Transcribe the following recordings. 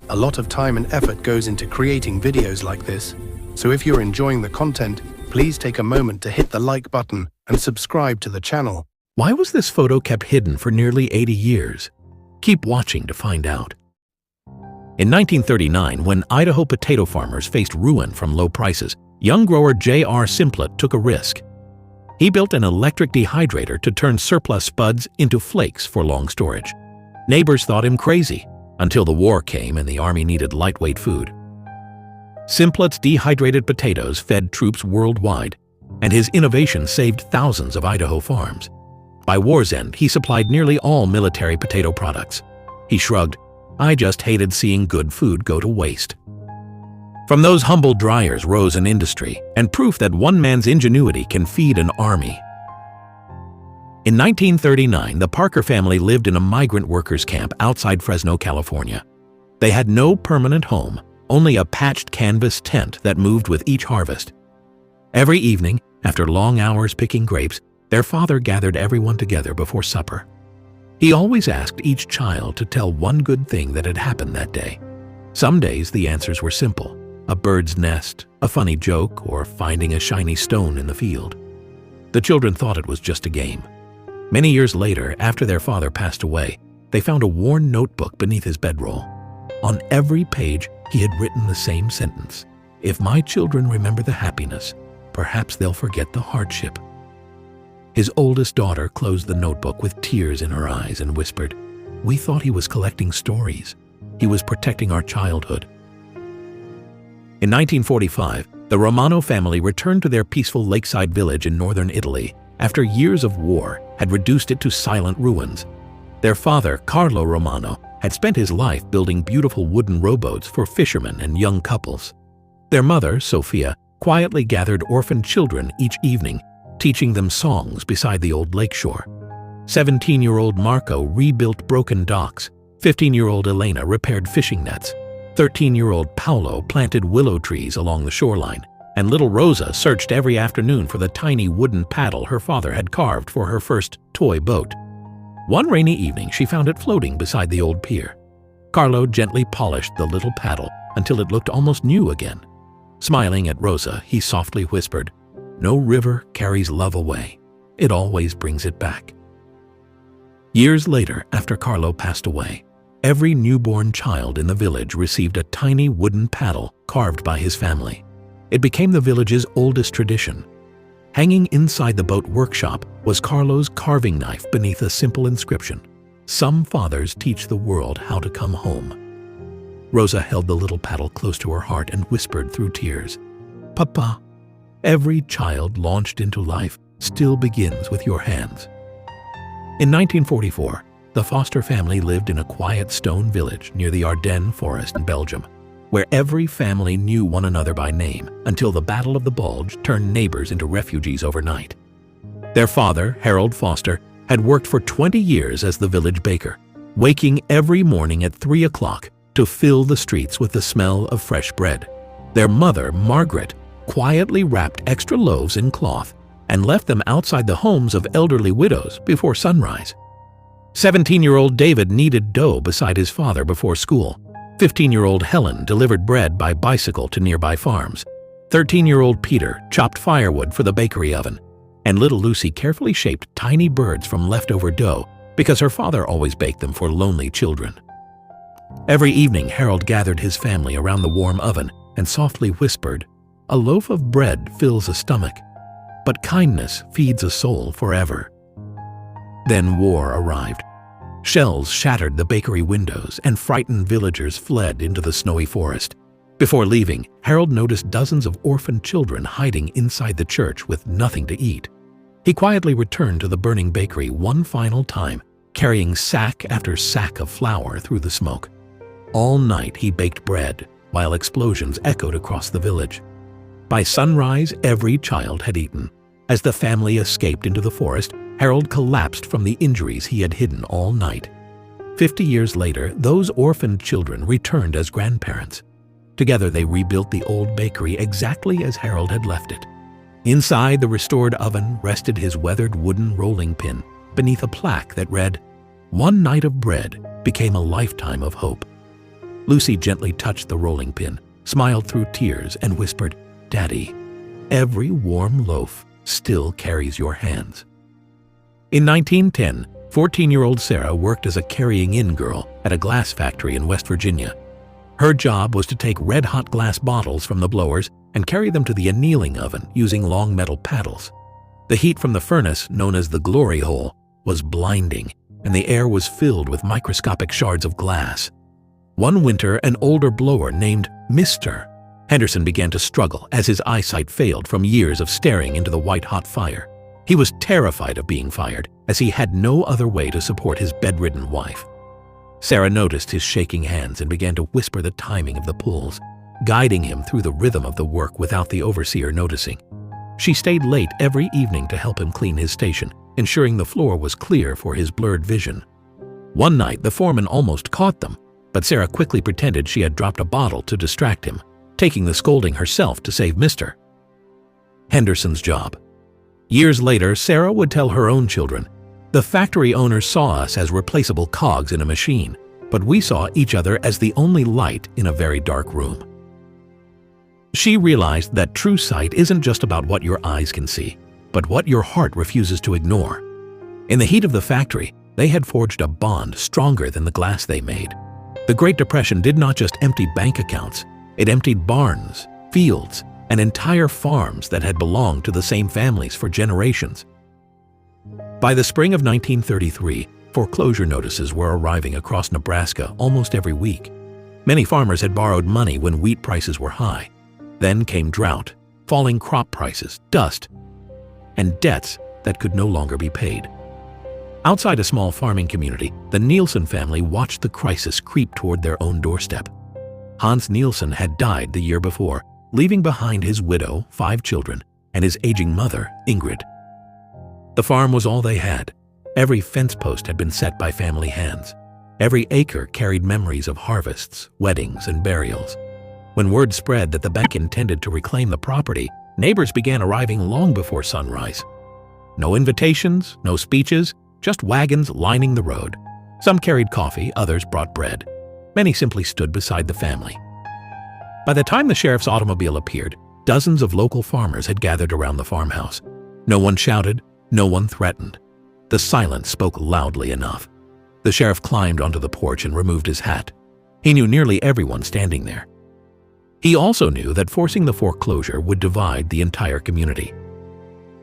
A lot of time and effort goes into creating videos like this, so if you're enjoying the content, please take a moment to hit the like button and subscribe to the channel. Why was this photo kept hidden for nearly 80 years? Keep watching to find out. In 1939, when Idaho potato farmers faced ruin from low prices, young grower J.R. Simplet took a risk. He built an electric dehydrator to turn surplus spuds into flakes for long storage. Neighbors thought him crazy, until the war came and the army needed lightweight food. Simplet's dehydrated potatoes fed troops worldwide, and his innovation saved thousands of Idaho farms. By war's end, he supplied nearly all military potato products. He shrugged, "I just hated seeing good food go to waste." From those humble dryers rose an industry and proof that one man's ingenuity can feed an army. In 1939, the Parker family lived in a migrant workers' camp outside Fresno, California. They had no permanent home, only a patched canvas tent that moved with each harvest. Every evening, after long hours picking grapes, their father gathered everyone together before supper. He always asked each child to tell one good thing that had happened that day. Some days the answers were simple: a bird's nest, a funny joke, or finding a shiny stone in the field. The children thought it was just a game. Many years later, after their father passed away, they found a worn notebook beneath his bedroll. On every page, he had written the same sentence: "If my children remember the happiness, perhaps they'll forget the hardship." His oldest daughter closed the notebook with tears in her eyes and whispered, "We thought he was collecting stories. He was protecting our childhood." In 1945, the Romano family returned to their peaceful lakeside village in northern Italy after years of war had reduced it to silent ruins. Their father, Carlo Romano, had spent his life building beautiful wooden rowboats for fishermen and young couples. Their mother, Sophia, quietly gathered orphaned children each evening, teaching them songs beside the old lakeshore. 17-year-old Marco rebuilt broken docks, 15-year-old Elena repaired fishing nets, 13-year-old Paolo planted willow trees along the shoreline, and little Rosa searched every afternoon for the tiny wooden paddle her father had carved for her first toy boat. One rainy evening, she found it floating beside the old pier. Carlo gently polished the little paddle until it looked almost new again. Smiling at Rosa, he softly whispered, "No river carries love away. It always brings it back." Years later, after Carlo passed away, every newborn child in the village received a tiny wooden paddle carved by his family. It became the village's oldest tradition. Hanging inside the boat workshop was Carlo's carving knife beneath a simple inscription: "Some fathers teach the world how to come home." Rosa held the little paddle close to her heart and whispered through tears, "Papa, every child launched into life still begins with your hands." In 1944, the Foster family lived in a quiet stone village near the Ardennes forest in Belgium, where every family knew one another by name until the Battle of the Bulge turned neighbors into refugees overnight. Their father, Harold Foster, had worked for 20 years as the village baker, waking every morning at 3 o'clock to fill the streets with the smell of fresh bread. Their mother, Margaret, quietly wrapped extra loaves in cloth and left them outside the homes of elderly widows before sunrise. 17-year-old David kneaded dough beside his father before school. 15-year-old Helen delivered bread by bicycle to nearby farms. 13-year-old Peter chopped firewood for the bakery oven. And little Lucy carefully shaped tiny birds from leftover dough because her father always baked them for lonely children. Every evening, Harold gathered his family around the warm oven and softly whispered, "A loaf of bread fills a stomach, but kindness feeds a soul forever." Then war arrived. Shells shattered the bakery windows and frightened villagers fled into the snowy forest. Before leaving, Harold noticed dozens of orphaned children hiding inside the church with nothing to eat. He quietly returned to the burning bakery one final time, carrying sack after sack of flour through the smoke. All night he baked bread, while explosions echoed across the village. By sunrise, every child had eaten. As the family escaped into the forest, Harold collapsed from the injuries he had hidden all night. 50 years later, those orphaned children returned as grandparents. Together they rebuilt the old bakery exactly as Harold had left it. Inside the restored oven rested his weathered wooden rolling pin beneath a plaque that read, "One night of bread became a lifetime of hope." Lucy gently touched the rolling pin, smiled through tears, and whispered, "Daddy, every warm loaf still carries your hands." In 1910, 14-year-old Sarah worked as a carrying-in girl at a glass factory in West Virginia. Her job was to take red-hot glass bottles from the blowers and carry them to the annealing oven using long metal paddles. The heat from the furnace, known as the glory hole, was blinding, and the air was filled with microscopic shards of glass. One winter, an older blower named Mr. Henderson began to struggle as his eyesight failed from years of staring into the white-hot fire. He was terrified of being fired, as he had no other way to support his bedridden wife. Sarah noticed his shaking hands and began to whisper the timing of the pulls, guiding him through the rhythm of the work without the overseer noticing. She stayed late every evening to help him clean his station, ensuring the floor was clear for his blurred vision. One night, the foreman almost caught them, but Sarah quickly pretended she had dropped a bottle to distract him, taking the scolding herself to save Mr. Henderson's job. Years later, Sarah would tell her own children, "The factory owner saw us as replaceable cogs in a machine, but we saw each other as the only light in a very dark room." She realized that true sight isn't just about what your eyes can see, but what your heart refuses to ignore. In the heat of the factory, they had forged a bond stronger than the glass they made. The Great Depression did not just empty bank accounts, it emptied barns, fields, and entire farms that had belonged to the same families for generations. By the spring of 1933, foreclosure notices were arriving across Nebraska almost every week. Many farmers had borrowed money when wheat prices were high. Then came drought, falling crop prices, dust, and debts that could no longer be paid. Outside a small farming community, the Nielsen family watched the crisis creep toward their own doorstep. Hans Nielsen had died the year before, leaving behind his widow, 5 children, and his aging mother, Ingrid. The farm was all they had. Every fence post had been set by family hands. Every acre carried memories of harvests, weddings, and burials. When word spread that the bank intended to reclaim the property, neighbors began arriving long before sunrise. No invitations, no speeches, just wagons lining the road. Some carried coffee, others brought bread. Many simply stood beside the family. By the time the sheriff's automobile appeared, dozens of local farmers had gathered around the farmhouse. No one shouted, no one threatened. The silence spoke loudly enough. The sheriff climbed onto the porch and removed his hat. He knew nearly everyone standing there. He also knew that forcing the foreclosure would divide the entire community.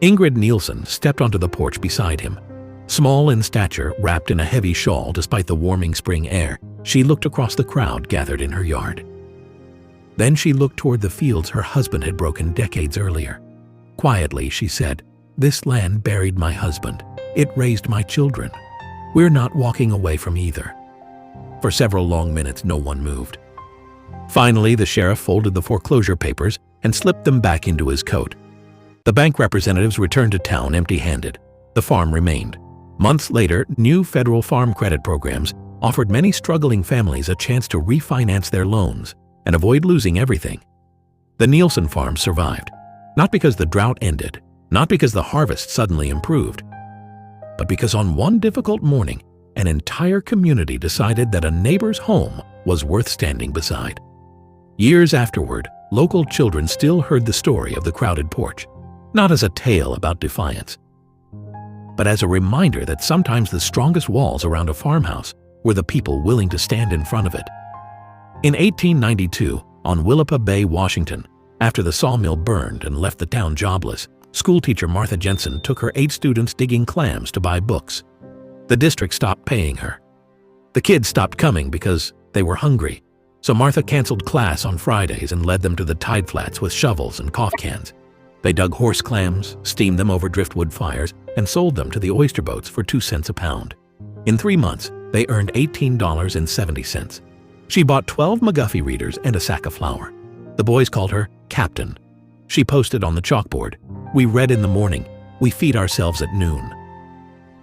Ingrid Nielsen stepped onto the porch beside him. Small in stature, wrapped in a heavy shawl despite the warming spring air, she looked across the crowd gathered in her yard. Then she looked toward the fields her husband had broken decades earlier. Quietly, she said, "This land buried my husband. It raised my children. We're not walking away from either." For several long minutes, no one moved. Finally, the sheriff folded the foreclosure papers and slipped them back into his coat. The bank representatives returned to town empty-handed. The farm remained. Months later, new federal farm credit programs offered many struggling families a chance to refinance their loans and avoid losing everything. The Nielsen farm survived, not because the drought ended, not because the harvest suddenly improved, but because on one difficult morning, an entire community decided that a neighbor's home was worth standing beside. Years afterward, local children still heard the story of the crowded porch, not as a tale about defiance, but as a reminder that sometimes the strongest walls around a farmhouse were the people willing to stand in front of it. In 1892, on Willapa Bay, Washington, after the sawmill burned and left the town jobless, schoolteacher Martha Jensen took her 8 students digging clams to buy books. The district stopped paying her. The kids stopped coming because they were hungry, so Martha canceled class on Fridays and led them to the tide flats with shovels and cough cans. They dug horse clams, steamed them over driftwood fires, and sold them to the oyster boats for 2 cents a pound. In 3 months, they earned $18.70. She bought 12 McGuffey readers and a sack of flour. The boys called her Captain. She posted on the chalkboard, "We read in the morning, we feed ourselves at noon."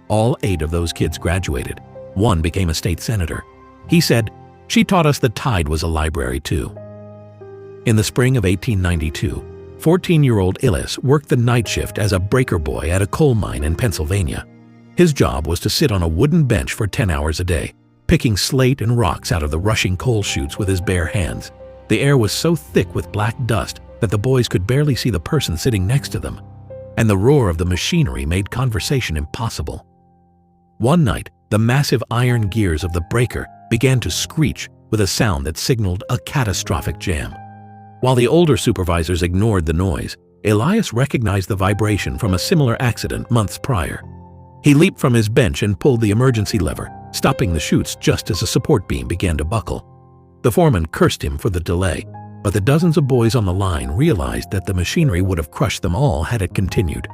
All 8 of those kids graduated. One became a state senator. He said, "She taught us the tide was a library too." In the spring of 1892, 14-year-old Illis worked the night shift as a breaker boy at a coal mine in Pennsylvania. His job was to sit on a wooden bench for 10 hours a day, picking slate and rocks out of the rushing coal chutes with his bare hands. The air was so thick with black dust that the boys could barely see the person sitting next to them, and the roar of the machinery made conversation impossible. One night, the massive iron gears of the breaker began to screech with a sound that signaled a catastrophic jam. While the older supervisors ignored the noise, Elias recognized the vibration from a similar accident months prior. He leaped from his bench and pulled the emergency lever, stopping the chutes just as a support beam began to buckle. The foreman cursed him for the delay, but the dozens of boys on the line realized that the machinery would have crushed them all had it continued.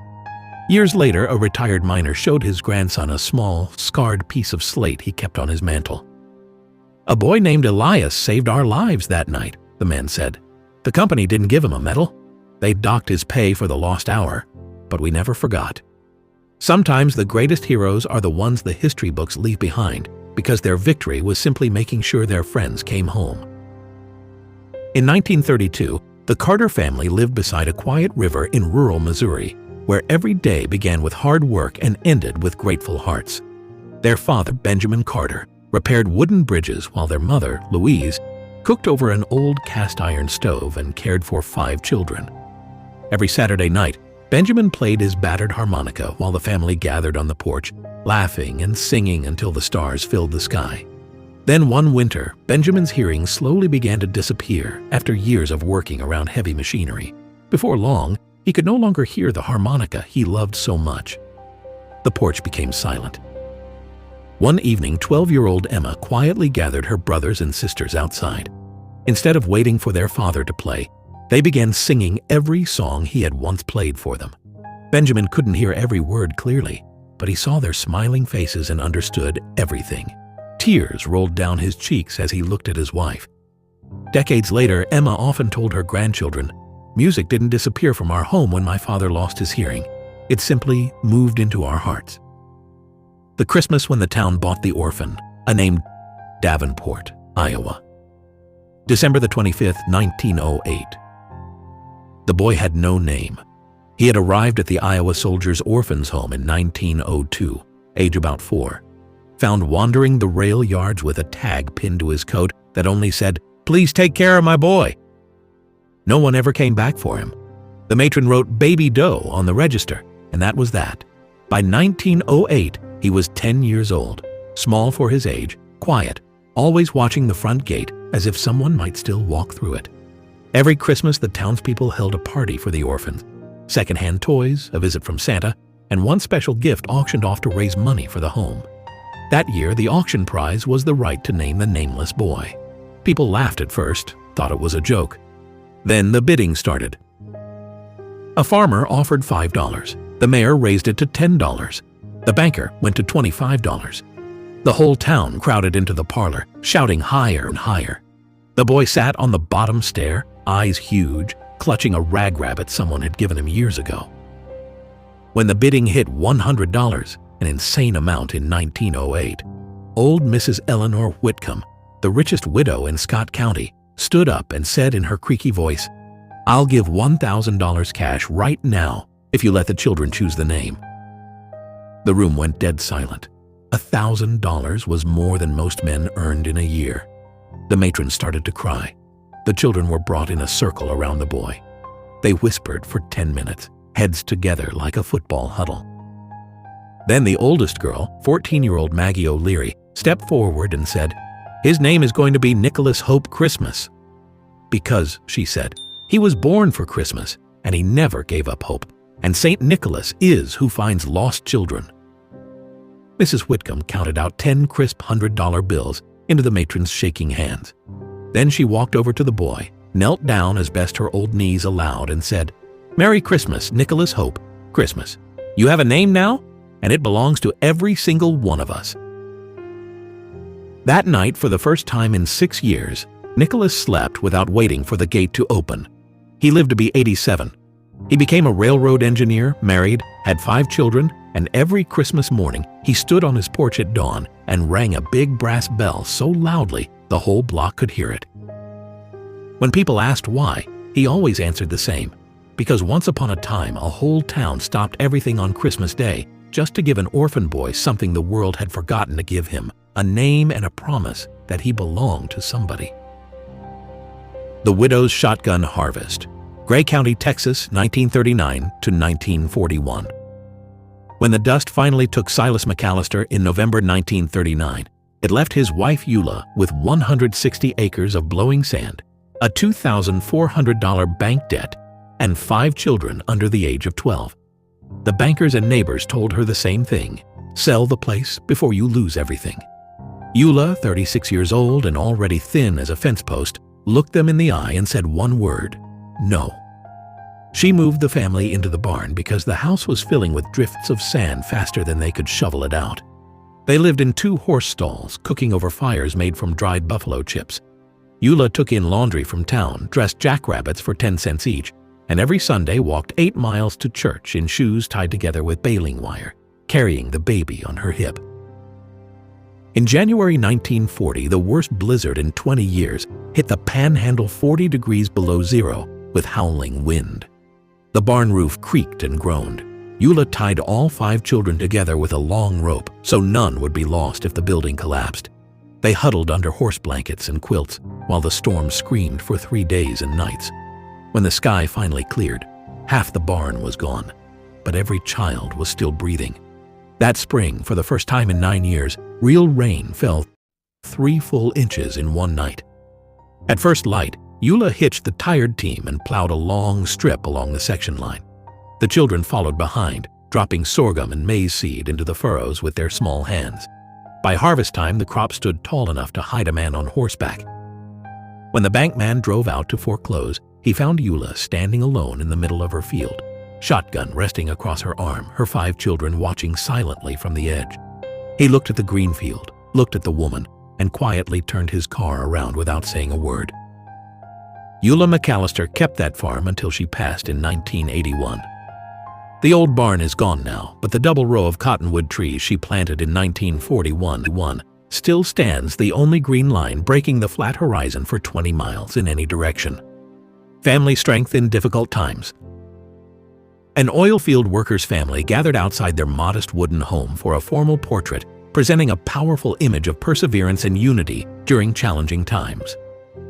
Years later, a retired miner showed his grandson a small, scarred piece of slate he kept on his mantle. "A boy named Elias saved our lives that night," the man said. "The company didn't give him a medal. They docked his pay for the lost hour, but we never forgot." Sometimes the greatest heroes are the ones the history books leave behind, because their victory was simply making sure their friends came home. In 1932, the Carter family lived beside a quiet river in rural Missouri, where every day began with hard work and ended with grateful hearts. Their father, Benjamin Carter, repaired wooden bridges while their mother, Louise, cooked over an old cast-iron stove and cared for 5 children. Every Saturday night, Benjamin played his battered harmonica while the family gathered on the porch, laughing and singing until the stars filled the sky. Then one winter, Benjamin's hearing slowly began to disappear after years of working around heavy machinery. Before long, he could no longer hear the harmonica he loved so much. The porch became silent. One evening, 12-year-old Emma quietly gathered her brothers and sisters outside. Instead of waiting for their father to play, they began singing every song he had once played for them. Benjamin couldn't hear every word clearly, but he saw their smiling faces and understood everything. Tears rolled down his cheeks as he looked at his wife. Decades later, Emma often told her grandchildren, "Music didn't disappear from our home when my father lost his hearing. It simply moved into our hearts." The Christmas when the town bought the orphan, a named Davenport, Iowa. December the 25th, 1908. The boy had no name. He had arrived at the Iowa Soldiers' Orphans Home in 1902, age about 4, found wandering the rail yards with a tag pinned to his coat that only said, "Please take care of my boy." No one ever came back for him. The matron wrote "Baby Doe" on the register, and that was that. By 1908, he was 10 years old, small for his age, quiet, always watching the front gate as if someone might still walk through it. Every Christmas, the townspeople held a party for the orphans. Secondhand toys, a visit from Santa, and one special gift auctioned off to raise money for the home. That year, the auction prize was the right to name the nameless boy. People laughed at first, thought it was a joke. Then the bidding started. A farmer offered $5. The mayor raised it to $10. The banker went to $25. The whole town crowded into the parlor, shouting higher and higher. The boy sat on the bottom stair, eyes huge, clutching a rag rabbit someone had given him years ago. When the bidding hit $100, an insane amount in 1908, old Mrs. Eleanor Whitcomb, the richest widow in Scott County, stood up and said in her creaky voice, "I'll give $1,000 cash right now if you let the children choose the name." The room went dead silent. $1,000 was more than most men earned in a year. The matron started to cry. The children were brought in a circle around the boy. They whispered for 10 minutes, heads together like a football huddle. Then the oldest girl, 14-year-old Maggie O'Leary, stepped forward and said, "His name is going to be Nicholas Hope Christmas." Because, she said, he was born for Christmas, and he never gave up hope, and St. Nicholas is who finds lost children. Mrs. Whitcomb counted out 10 crisp $100 bills into the matron's shaking hands. Then she walked over to the boy, knelt down as best her old knees allowed, and said, "Merry Christmas, Nicholas Hope, Christmas. You have a name now, and it belongs to every single one of us." That night, for the first time in 6 years, Nicholas slept without waiting for the gate to open. He lived to be 87. He became a railroad engineer, married, had 5 children, and every Christmas morning he stood on his porch at dawn and rang a big brass bell so loudly the whole block could hear it. When people asked why, he always answered the same, because once upon a time a whole town stopped everything on Christmas Day just to give an orphan boy something the world had forgotten to give him, a name and a promise that he belonged to somebody. The Widow's Shotgun Harvest, Gray County, Texas, 1939 to 1941. When the dust finally took Silas McAllister in November 1939, it left his wife Eula with 160 acres of blowing sand, a $2,400 bank debt, and 5 children under the age of 12. The bankers and neighbors told her the same thing: sell the place before you lose everything. Eula, 36 years old and already thin as a fence post, looked them in the eye and said one word: no. She moved the family into the barn because the house was filling with drifts of sand faster than they could shovel it out. They lived in 2 horse stalls, cooking over fires made from dried buffalo chips. Eula took in laundry from town, dressed jackrabbits for 10 cents each, and every Sunday walked 8 miles to church in shoes tied together with baling wire, carrying the baby on her hip. In January 1940, the worst blizzard in 20 years hit the Panhandle 40 degrees below zero with howling wind. The barn roof creaked and groaned. Eula tied all 5 children together with a long rope so none would be lost if the building collapsed. They huddled under horse blankets and quilts while the storm screamed for 3 days and nights. When the sky finally cleared, half the barn was gone, but every child was still breathing. That spring, for the first time in 9 years, real rain fell 3 full inches in one night. At first light, Eula hitched the tired team and plowed a long strip along the section line. The children followed behind, dropping sorghum and maize seed into the furrows with their small hands. By harvest time, the crop stood tall enough to hide a man on horseback. When the bankman drove out to foreclose, he found Eula standing alone in the middle of her field, shotgun resting across her arm, her 5 children watching silently from the edge. He looked at the green field, looked at the woman, and quietly turned his car around without saying a word. Eula McAllister kept that farm until she passed in 1981. The old barn is gone now, but the double row of cottonwood trees she planted in 1941 still stands, the only green line breaking the flat horizon for 20 miles in any direction. Family strength in difficult times. An oil field worker's family gathered outside their modest wooden home for a formal portrait presenting a powerful image of perseverance and unity during challenging times.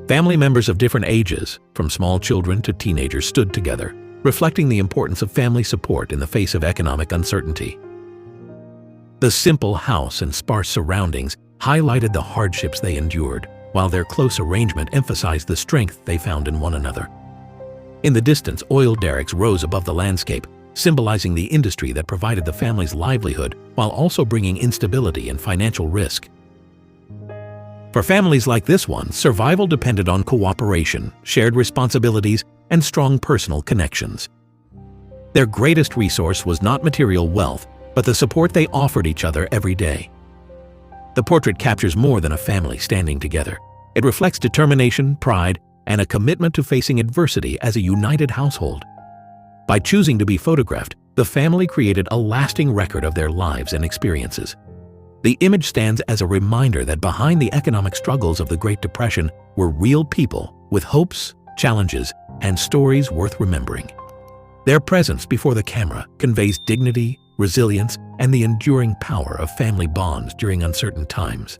Family members of different ages, from small children to teenagers, stood together, reflecting the importance of family support in the face of economic uncertainty. The simple house and sparse surroundings highlighted the hardships they endured, while their close arrangement emphasized the strength they found in one another. In the distance, oil derricks rose above the landscape, symbolizing the industry that provided the family's livelihood while also bringing instability and financial risk. For families like this one, survival depended on cooperation, shared responsibilities, and strong personal connections. Their greatest resource was not material wealth, but the support they offered each other every day. The portrait captures more than a family standing together. It reflects determination, pride, and a commitment to facing adversity as a united household. By choosing to be photographed, the family created a lasting record of their lives and experiences. The image stands as a reminder that behind the economic struggles of the Great Depression were real people with hopes, challenges, and stories worth remembering. Their presence before the camera conveys dignity, resilience, and the enduring power of family bonds during uncertain times.